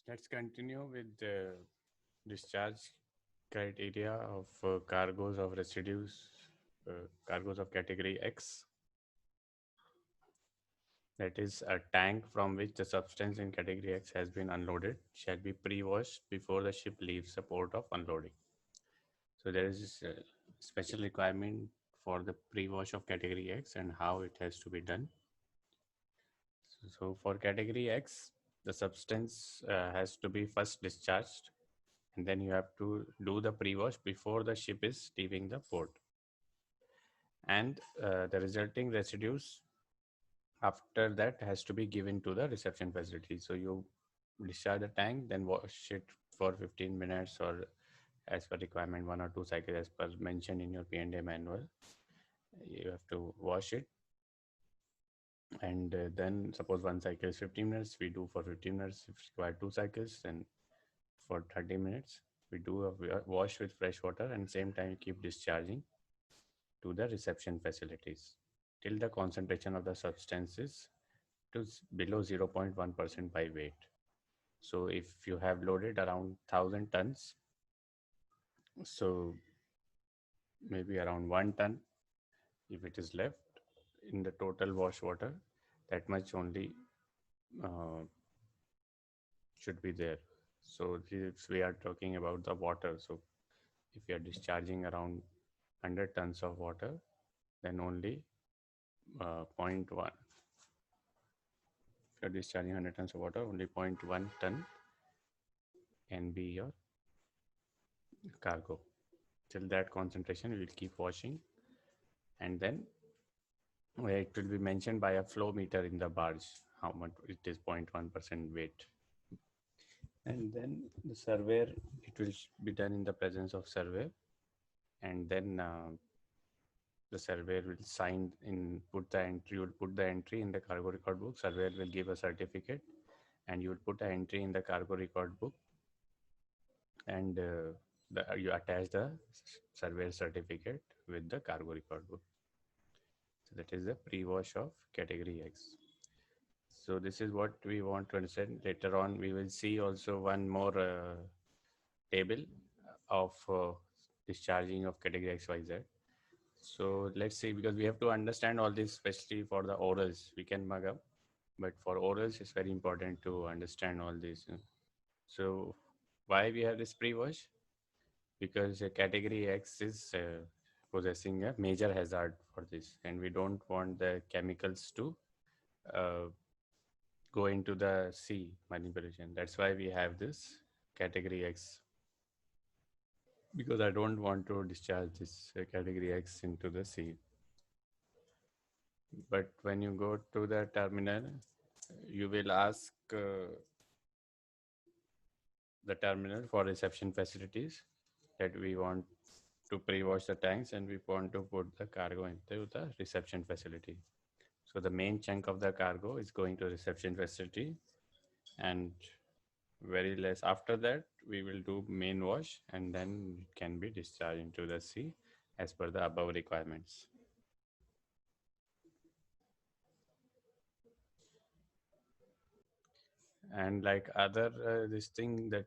Let's continue with the discharge criteria of cargoes of residues, cargoes of category X. That is, a tank from which the substance in category X has been unloaded shall be pre-washed before the ship leaves the port of unloading. So there is a special requirement for the pre-wash of category X and how it has to be done. So for category X, the substance has to be first discharged, and then you have to do the pre-wash before the ship is leaving the port. And the resulting residues after that has to be given to the reception facility. So you discharge the tank, then wash it for 15 minutes or as per requirement 1 or 2 cycles as per mentioned in your PND manual. You have to wash it, and then suppose one cycle is 15 minutes, we do for 15 minutes. If required 2 cycles, then for 30 minutes we do a wash with fresh water, and same time keep discharging to the reception facilities till the concentration of the substances to below 0.1% by weight. So if you have loaded around 1000 tons, so maybe around 1 ton, if it is left in the total wash water, that much only uh, should be there. So if we are talking about the water, so if you are discharging around 100 tons of water, then only 0.1. If you are discharging 100 tons of water, only 0.1 ton can be your cargo. Till that concentration, we will keep washing, and then it will be mentioned by a flow meter in the barge how much it is 0.1% weight. And then the surveyor, it will be done in the presence of surveyor, and then the surveyor will sign in, put the entry, you will put the entry in the cargo record book, surveyor will give a certificate, and you will put an entry in the cargo record book, and you attach the surveyor certificate with the cargo record book. So that is the pre-wash of category X. So this is what we want to understand. Later on, we will see also one more table of discharging of category X, Y, Z. So let's see, because we have to understand all this, especially for the orals. We can mug up, but for orals, it's very important to understand all this. So why we have this pre-wash? Because category X is possessing a major hazard for this, and we don't want the chemicals to uh, go into the sea manipulation. That's why we have this category X, because I don't want to discharge this category X into the sea. But when you go to the terminal, you will ask the terminal for reception facilities that we want to pre-wash the tanks and we want to put the cargo into the reception facility. So the main chunk of the cargo is going to reception facility, and very less after that we will do main wash, and then it can be discharged into the sea as per the above requirements. And like other this thing, that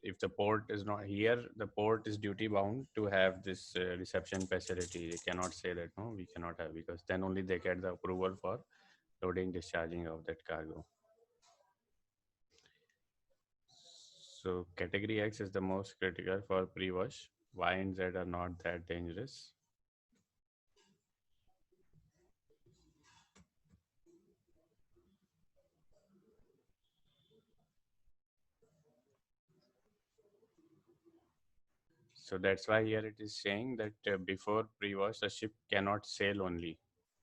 if the port is not here, the port is duty bound to have this reception facility. They cannot say that no, we cannot have, because then only they get the approval for loading discharging of that cargo. So category X is the most critical for pre-wash. Y and Z are not that dangerous. So that's why here it is saying that before pre-wash, the ship cannot sail only.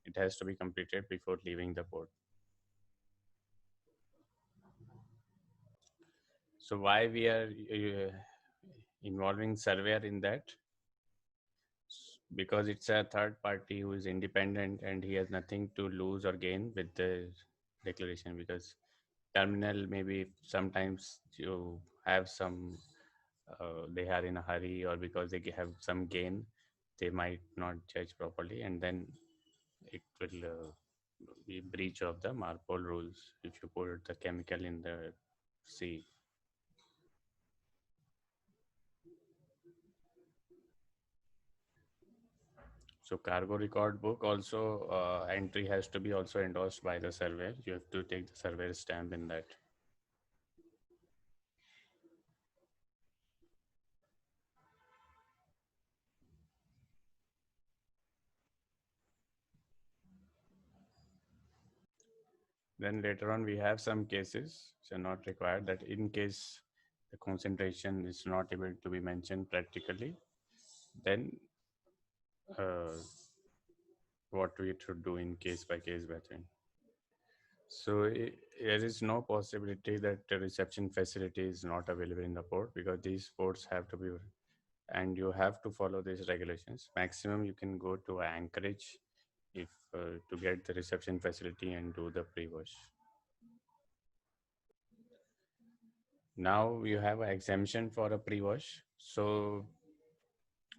It has to be completed before leaving the port. So why we are involving surveyor in that? Because it's a third party who is independent and he has nothing to lose or gain with the declaration, because terminal, maybe sometimes you have some they are in a hurry, or because they have some gain, they might not judge properly, and then it will be breach of the MARPOL rules if you put the chemical in the sea. So cargo record book also entry has to be also endorsed by the surveyor. You have to take the surveyor stamp in that. Then later on we have some cases which are not required, that in case the concentration is not able to be mentioned practically, then uh, what we should do in case by case basis. So there is no possibility that the reception facility is not available in the port, because these ports have to be, and you have to follow these regulations. Maximum you can go to Anchorage if to get the reception facility and do the pre-wash. Now you have an exemption for a pre-wash. So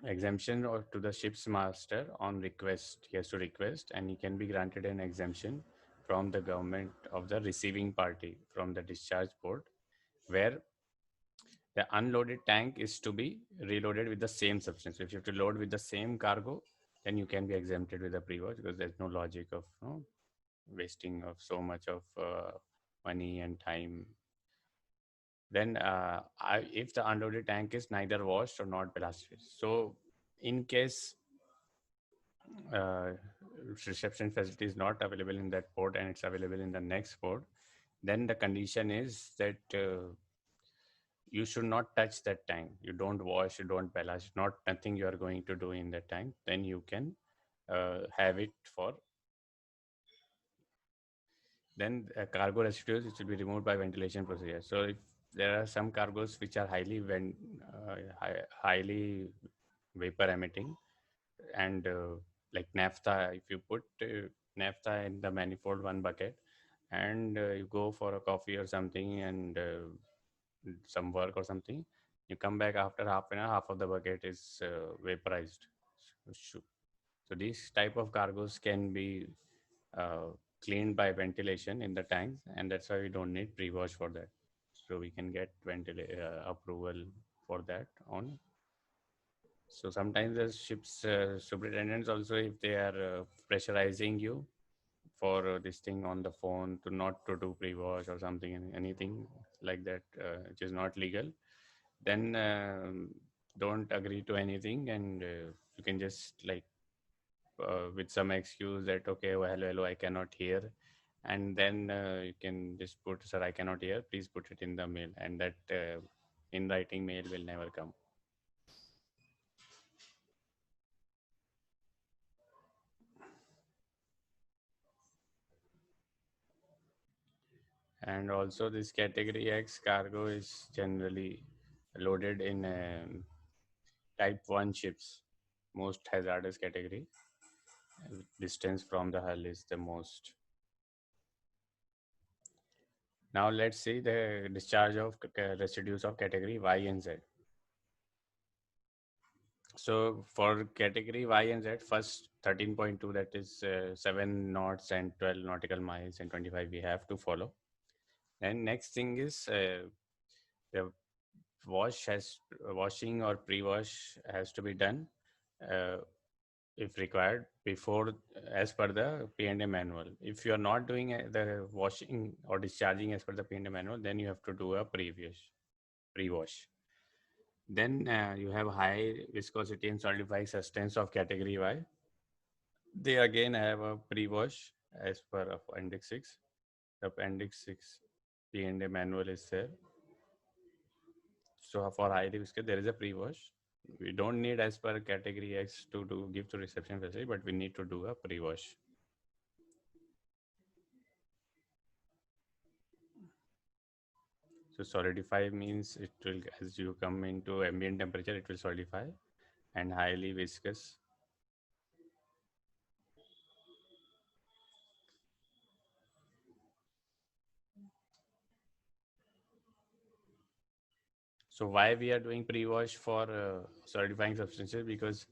exemption or to the ship's master on request, he has to request, and he can be granted an exemption from the government of the receiving party from the discharge port, where the unloaded tank is to be reloaded with the same substance. If you have to load with the same cargo, then you can be exempted with a pre-wash, because there's no logic of wasting of so much of money and time. Then if the unloaded tank is neither washed or not blasted, so in case uh, reception facility is not available in that port and it's available in the next port, then the condition is that you should not touch that tank. You don't wash, you don't ballast, not nothing you are going to do in that tank. Then you can have it for. Then cargo residues, it should be removed by ventilation procedure. So if there are some cargoes which are highly vapor emitting, and like naphtha, if you put naphtha in the manifold one bucket, and you go for a coffee or something, and some work or something, you come back after half an hour, half of the bucket is vaporized. So these type of cargoes can be uh, cleaned by ventilation in the tanks, and that's why we don't need pre-wash for that. So we can get approval for that on. So sometimes the ships superintendents also, if they are pressurizing you for this thing on the phone to not to do pre-wash or something, anything like that, which is not legal, then don't agree to anything, and you can just like with some excuse that okay, well, hello, I cannot hear, and then you can just put, sir, I cannot hear, please put it in the mail, and that in writing mail will never come. And also this category X cargo is generally loaded in type 1 ships, most hazardous category. Distance from the hull is the most. Now let's see the discharge of residues of category Y and Z. So for category Y and Z, first 13.2, that is 7 knots and 12 nautical miles and 25 we have to follow. And next thing is the washing or pre-wash has to be done uh, if required before, as per the PND manual. If you are not doing the washing or discharging as per the PND manual, then you have to do a pre-wash. Then you have high viscosity and solidifying substance of category Y. They again have a pre-wash as per Appendix 6. The Appendix 6 PND manual is there. So for high viscosity, there is a pre-wash. We don't need as per category X to give to reception facility, but we need to do a pre-wash. So solidify means it will, as you come into ambient temperature, it will solidify, and highly viscous. So why we are doing pre-wash for solidifying substances? Because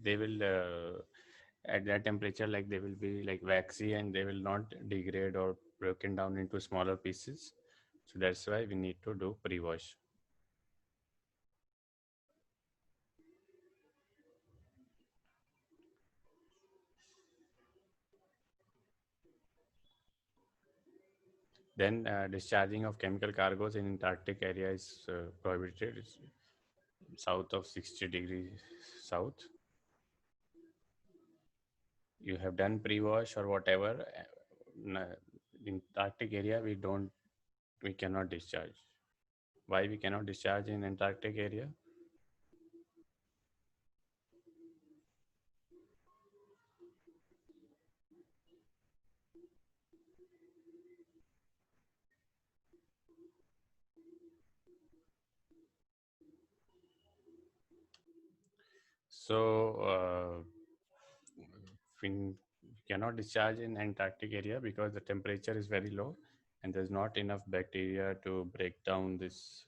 they will at that temperature, like they will be like waxy and they will not degrade or broken down into smaller pieces. So that's why we need to do pre-wash. Then discharging of chemical cargoes in Antarctic area is prohibited. It's south of 60 degrees south. You have done pre-wash or whatever. In Antarctic area, we cannot discharge. Why we cannot discharge in Antarctic area? So we cannot discharge in Antarctic area because the temperature is very low and there's not enough bacteria to break down this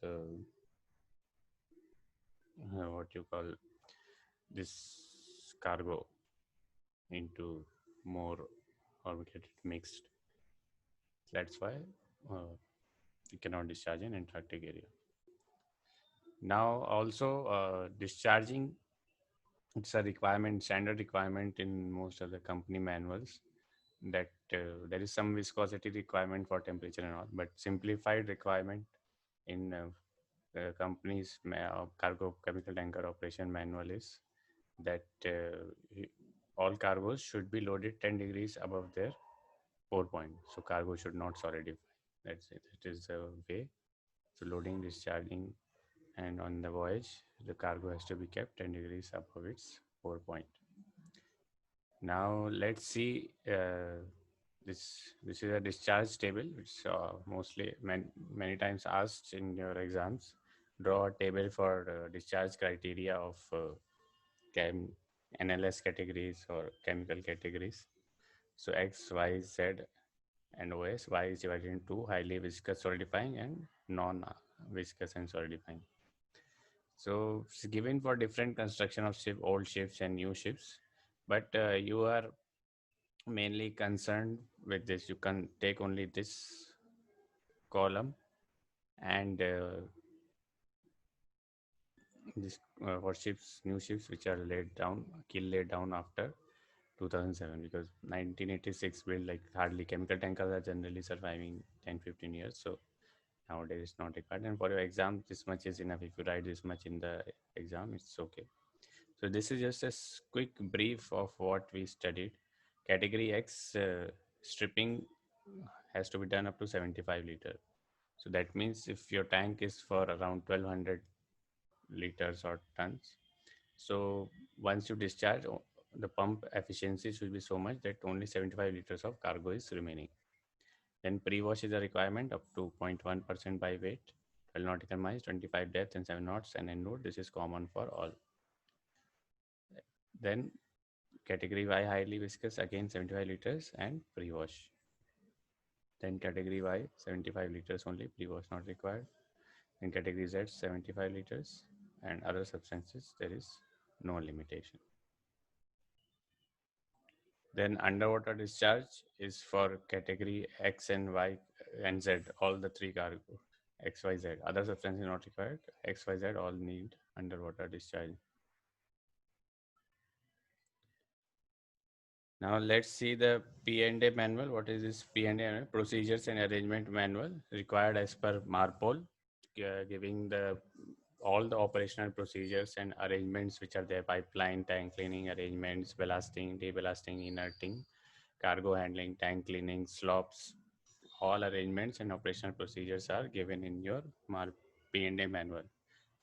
what you call this cargo into more, or we get it mixed. That's why we cannot discharge in Antarctic area. Now also discharging, it's a requirement, standard requirement in most of the company manuals, that there is some viscosity requirement for temperature and all, but simplified requirement in the company's cargo chemical tanker operation manual is that all cargoes should be loaded 10 degrees above their pour point. So cargo should not solidify. That's it. It is the way. So loading, discharging, and on the voyage, the cargo has to be kept 10 degrees above its pour point. Now let's see this is a discharge table, which mostly many times asked in your exams. Draw a table for discharge criteria of chem NLS categories or chemical categories. So X, Y, Z, and OS. Y is divided into highly viscous solidifying and non-viscous and solidifying. So it's given for different construction of ship, old ships and new ships, but you are mainly concerned with this. You can take only this column and this for ships, new ships which are laid down, laid down after 2007, because 1986 build, like hardly chemical tankers are generally surviving 10-15 years. So nowadays it's not required. And for your exam, this much is enough. If you write this much in the exam, it's okay. So this is just a quick brief of what we studied. Category X stripping has to be done up to 75 liter. So that means if your tank is for around 1200 liters or tons, so once you discharge, the pump efficiency should be so much that only 75 liters of cargo is remaining. Then pre-wash is a requirement up to 0.1% by weight, 12 nautical miles, 25 depth and 7 knots and end load. This is common for all. Then category Y, highly viscous, again 75 liters and pre-wash. Then category Y, 75 liters only, pre-wash not required. In category Z, 75 liters, and other substances, there is no limitation. Then underwater discharge is for category X and Y and Z, all the three cargo, X, Y, Z. Other substances not required. X, Y, Z all need underwater discharge. Now let's see the PND manual. What is this PND manual? Procedures and Arrangement Manual, required as per MARPOL, giving all the operational procedures and arrangements which are there: pipeline, tank cleaning arrangements, ballasting, deballasting, inerting, cargo handling, tank cleaning, slops. All arrangements and operational procedures are given in your PND manual.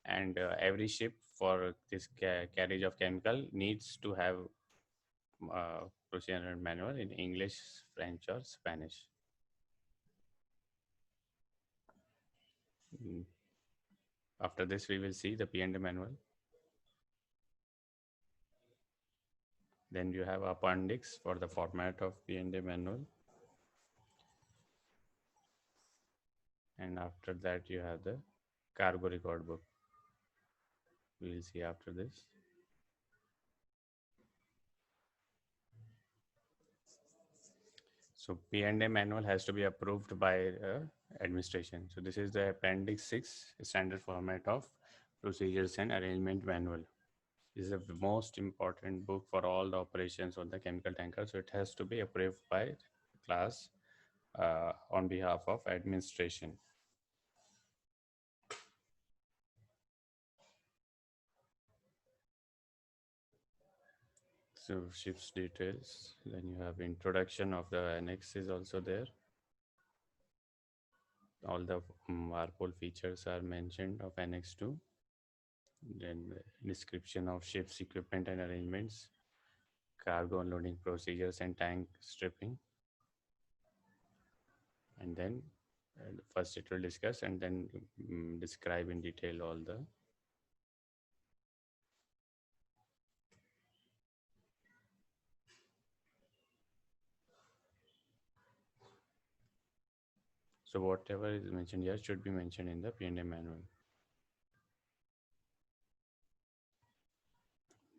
And every ship for this carriage of chemical needs to have procedure manual in English, French, or Spanish. After this, we will see the PND manual. Then you have appendix for the format of PND manual. And after that, you have the cargo record book. We will see after this. So PND manual has to be approved by administration. So this is the appendix 6, standard format of procedures and arrangement manual. This is the most important book for all the operations on the chemical tanker. So it has to be approved by class on behalf of administration. So ship's details. Then you have introduction of the annex is also there. All the Marpol features are mentioned of Annex 2. Then description of ship's equipment and arrangements, cargo unloading procedures and tank stripping. And then first it will discuss and then describe in detail all the. So whatever is mentioned here should be mentioned in the PND manual.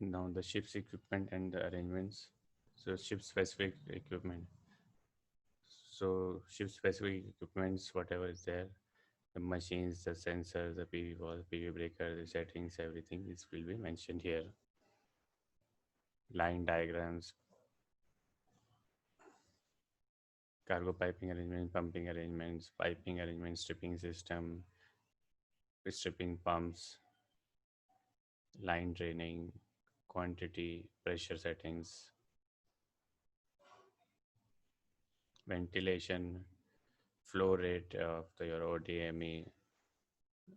Now the ship's equipment and the arrangements. So ship specific equipment. So ship specific equipments, whatever is there, the machines, the sensors, the PV wall, PV breaker, the settings, everything this will be mentioned here. Line diagrams, cargo piping arrangement, pumping arrangements, piping arrangements, stripping system, stripping pumps, line draining, quantity, pressure settings, ventilation, flow rate of your ODME,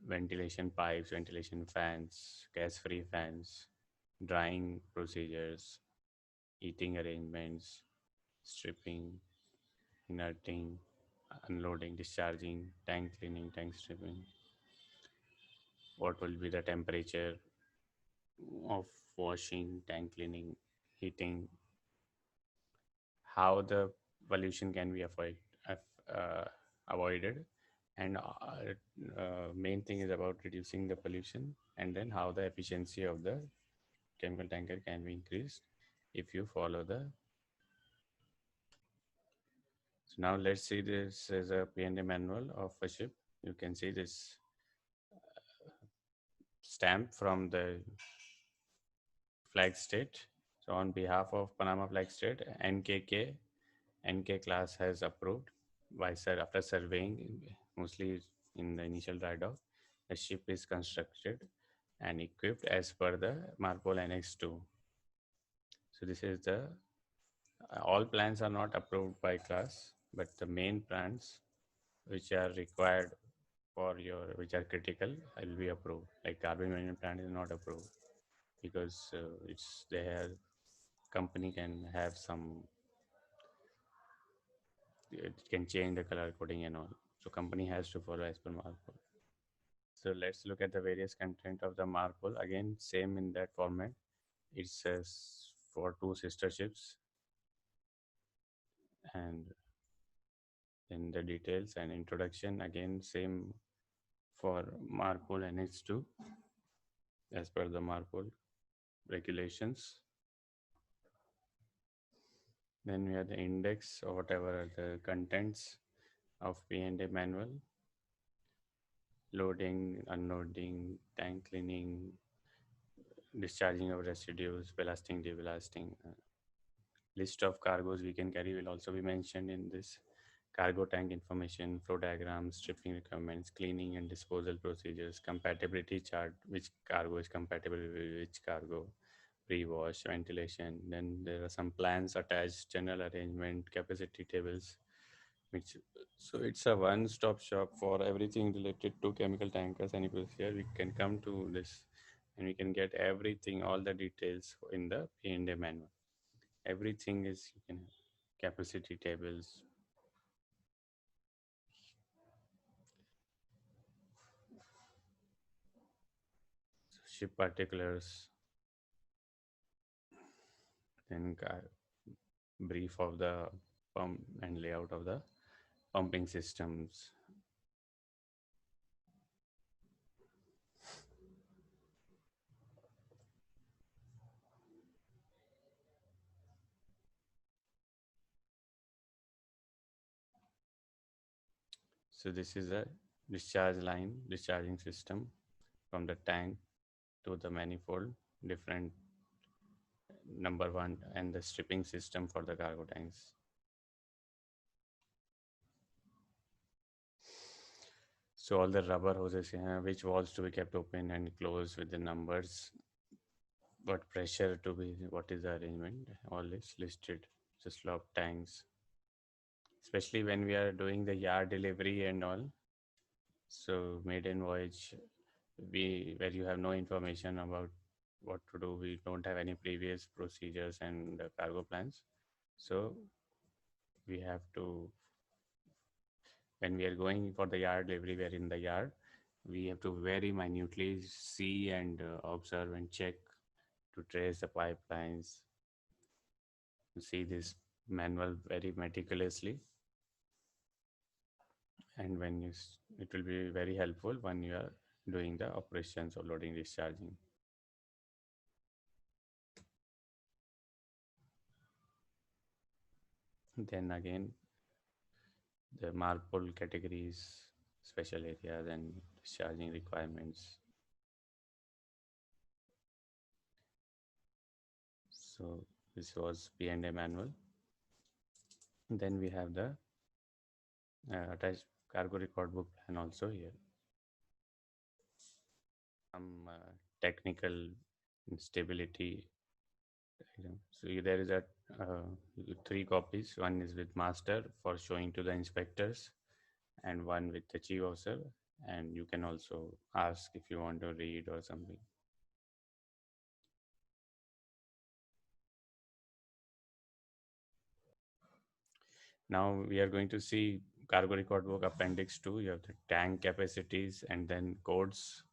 ventilation pipes, ventilation fans, gas-free fans, drying procedures, heating arrangements, stripping, inerting, unloading, discharging, tank cleaning, tank stripping. What will be the temperature of washing, tank cleaning, heating, how the pollution can be avoided, and main thing is about reducing the pollution, and then how the efficiency of the chemical tanker can be increased if you follow the. So now let's see this as a PND manual of a ship. You can see this stamp from the flag state. So on behalf of Panama flag state, NK class has approved after surveying, mostly in the initial dry dock, the ship is constructed and equipped as per the Marpol Annex 2. So this is the all plans are not approved by class, but the main plans which are required for your which are critical will be approved. Like carbon management plan is not approved because it's their company can have some, it can change the color coding and all. So company has to follow as per Marpol. So let's look at the various content of the Marpol. Again, same in that format. It says for two sister ships, and in the details and introduction, again same for Marpol Annex 2 as per the Marpol regulations. Then we have the index or whatever are the contents of PND manual, loading, unloading, tank cleaning, discharging of residues, ballasting, deballasting. List of cargoes we can carry will also be mentioned in this. Cargo tank information, flow diagrams, stripping requirements, cleaning and disposal procedures, compatibility chart, which cargo is compatible with which cargo, pre-wash, ventilation. Then there are some plans attached, general arrangement, capacity tables, which, so it's a one-stop shop for everything related to chemical tankers. And if you here we can come to this and we can get everything, all the details in the P&A manual. Everything is, you can capacity tables, ship particulars, then brief of the pump and layout of the pumping systems. So this is a discharge line, discharging system from the tank to the manifold, different number one, and the stripping system for the cargo tanks. So all the rubber hoses here, which valves to be kept open and closed with the numbers, what pressure to be, what is the arrangement, all is listed. So slop tanks, especially when we are doing the yard delivery and all. So maiden voyage, we where you have no information about what to do, we don't have any previous procedures and cargo plans. So we have to, when we are going for the yard delivery, we're in the yard, we have to very minutely see and observe and check to trace the pipelines, to see this manual very meticulously. And it will be very helpful when you are doing the operations of loading discharging. Then again, the marpol categories, special areas and discharging requirements. So this was PND manual. Then we have the attached cargo record book plan also here. Some technical instability. So there is a three copies. One is with master for showing to the inspectors, and one with the chief officer. And you can also ask if you want to read or something. Now we are going to see cargo record book appendix 2. You have the tank capacities and then codes,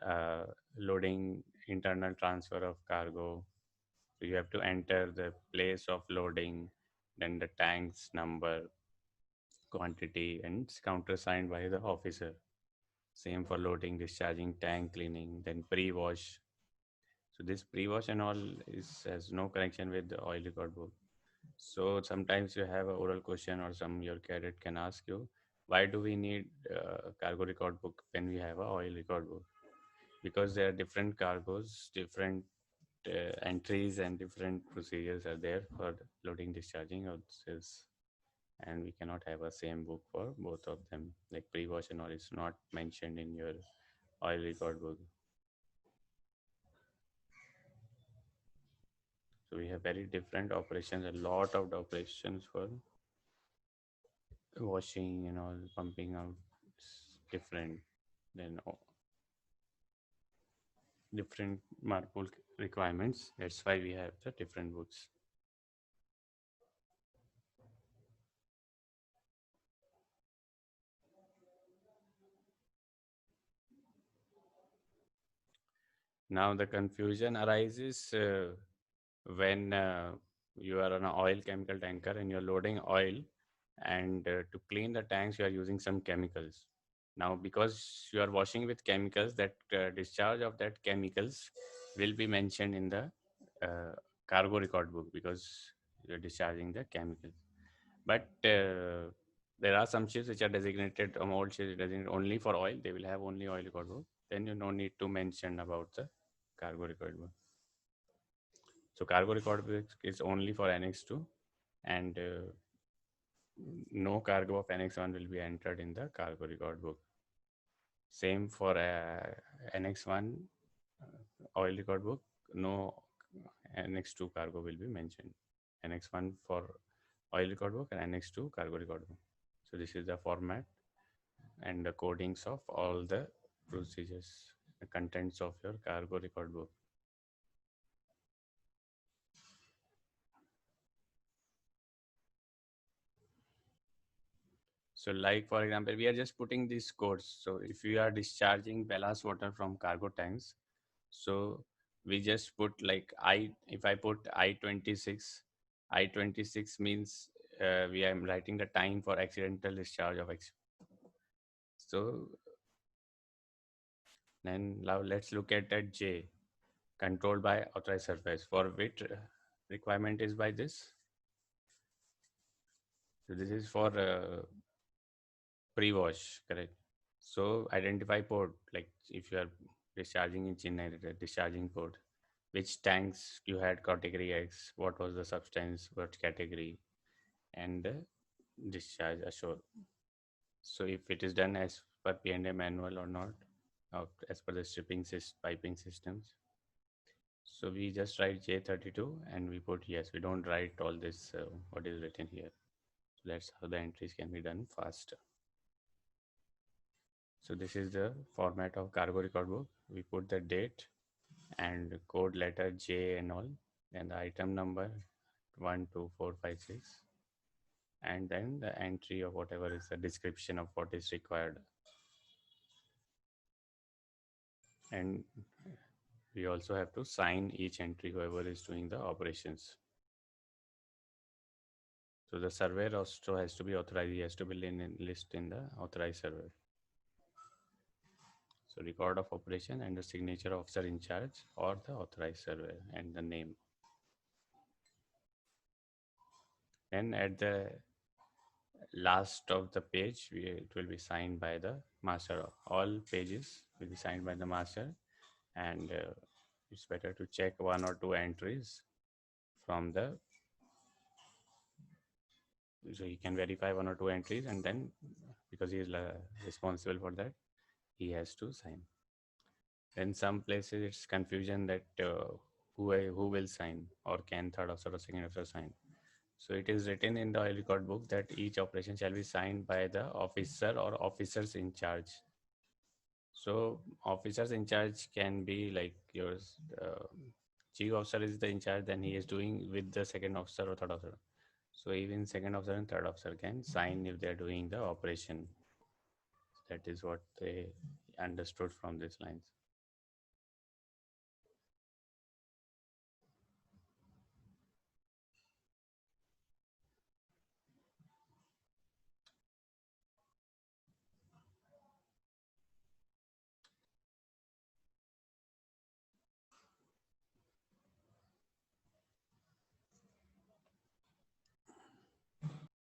uh, loading, internal transfer of cargo. So you have to enter the place of loading, then the tank's number, quantity, and it's countersigned by the officer. Same for loading, discharging, tank cleaning, then pre-wash. So this pre-wash and all has no connection with the oil record book. So sometimes you have a oral question or some your cadet can ask you, why do we need cargo record book when we have a oil record book? Because there are different cargoes, different entries and different procedures are there for loading, discharging of this, and we cannot have a same book for both of them. Like pre-wash and all is not mentioned in your oil record book. So we have very different operations, a lot of operations for washing and all, pumping out is different than different marpol requirements. That's why we have the different books. Now the confusion arises when you are on an oil chemical tanker and you're loading oil, and to clean the tanks you are using some chemicals. Now because you are washing with chemicals, that discharge of that chemicals will be mentioned in the cargo record book because you're discharging the chemicals. But there are some ships which are designated, old ships designated only for oil, they will have only oil record book, then you no need to mention about the cargo record book. So cargo record book is only for Annex 2, and no cargo of Annex 1 will be entered in the cargo record book. Same for Annex 1 oil record book, no Annex 2 cargo will be mentioned. Annex 1 for oil record book and Annex 2 cargo record book. So this is the format and the codings of all the procedures, the contents of your cargo record book. So like for example, we are just putting these codes. So if you are discharging ballast water from cargo tanks, so we just put like if I put I-26, I-26 means we are writing the time for accidental discharge of so then now let's look at that J, controlled by authorized surface, for which requirement is by this. So this is for pre-wash, correct? So identify port, like if you are discharging in Chennai, discharging port, which tanks you had category X, what was the substance, what category, and discharge ashore. So if it is done as per PND manual or not, as per the piping systems. So we just write J32 and we put yes. We don't write all this what is written here. So that's how the entries can be done faster. So this is the format of cargo record book. We put the date and code letter J and all, and the item number 12456, and then the entry of whatever is the description of what is required. And we also have to sign each entry, whoever is doing the operations. So the surveyor also has to be authorized. He has to be list in the authorized surveyor. So record of operation and the signature of officer in charge or the authorized surveyor and the name. And at the last of the page, it will be signed by the master. All pages will be signed by the master, and it's better to check one or two entries from the. So he can verify one or two entries, and then because he is responsible for that, he has to sign. In some places, it's confusion that who will sign, or can third officer or second officer sign. So it is written in the oil record book that each operation shall be signed by the officer or officers in charge. So officers in charge can be like yours. Chief officer is the in charge, then he is doing with the second officer or third officer. So even second officer and third officer can sign if they are doing the operation. That is what they understood from these lines.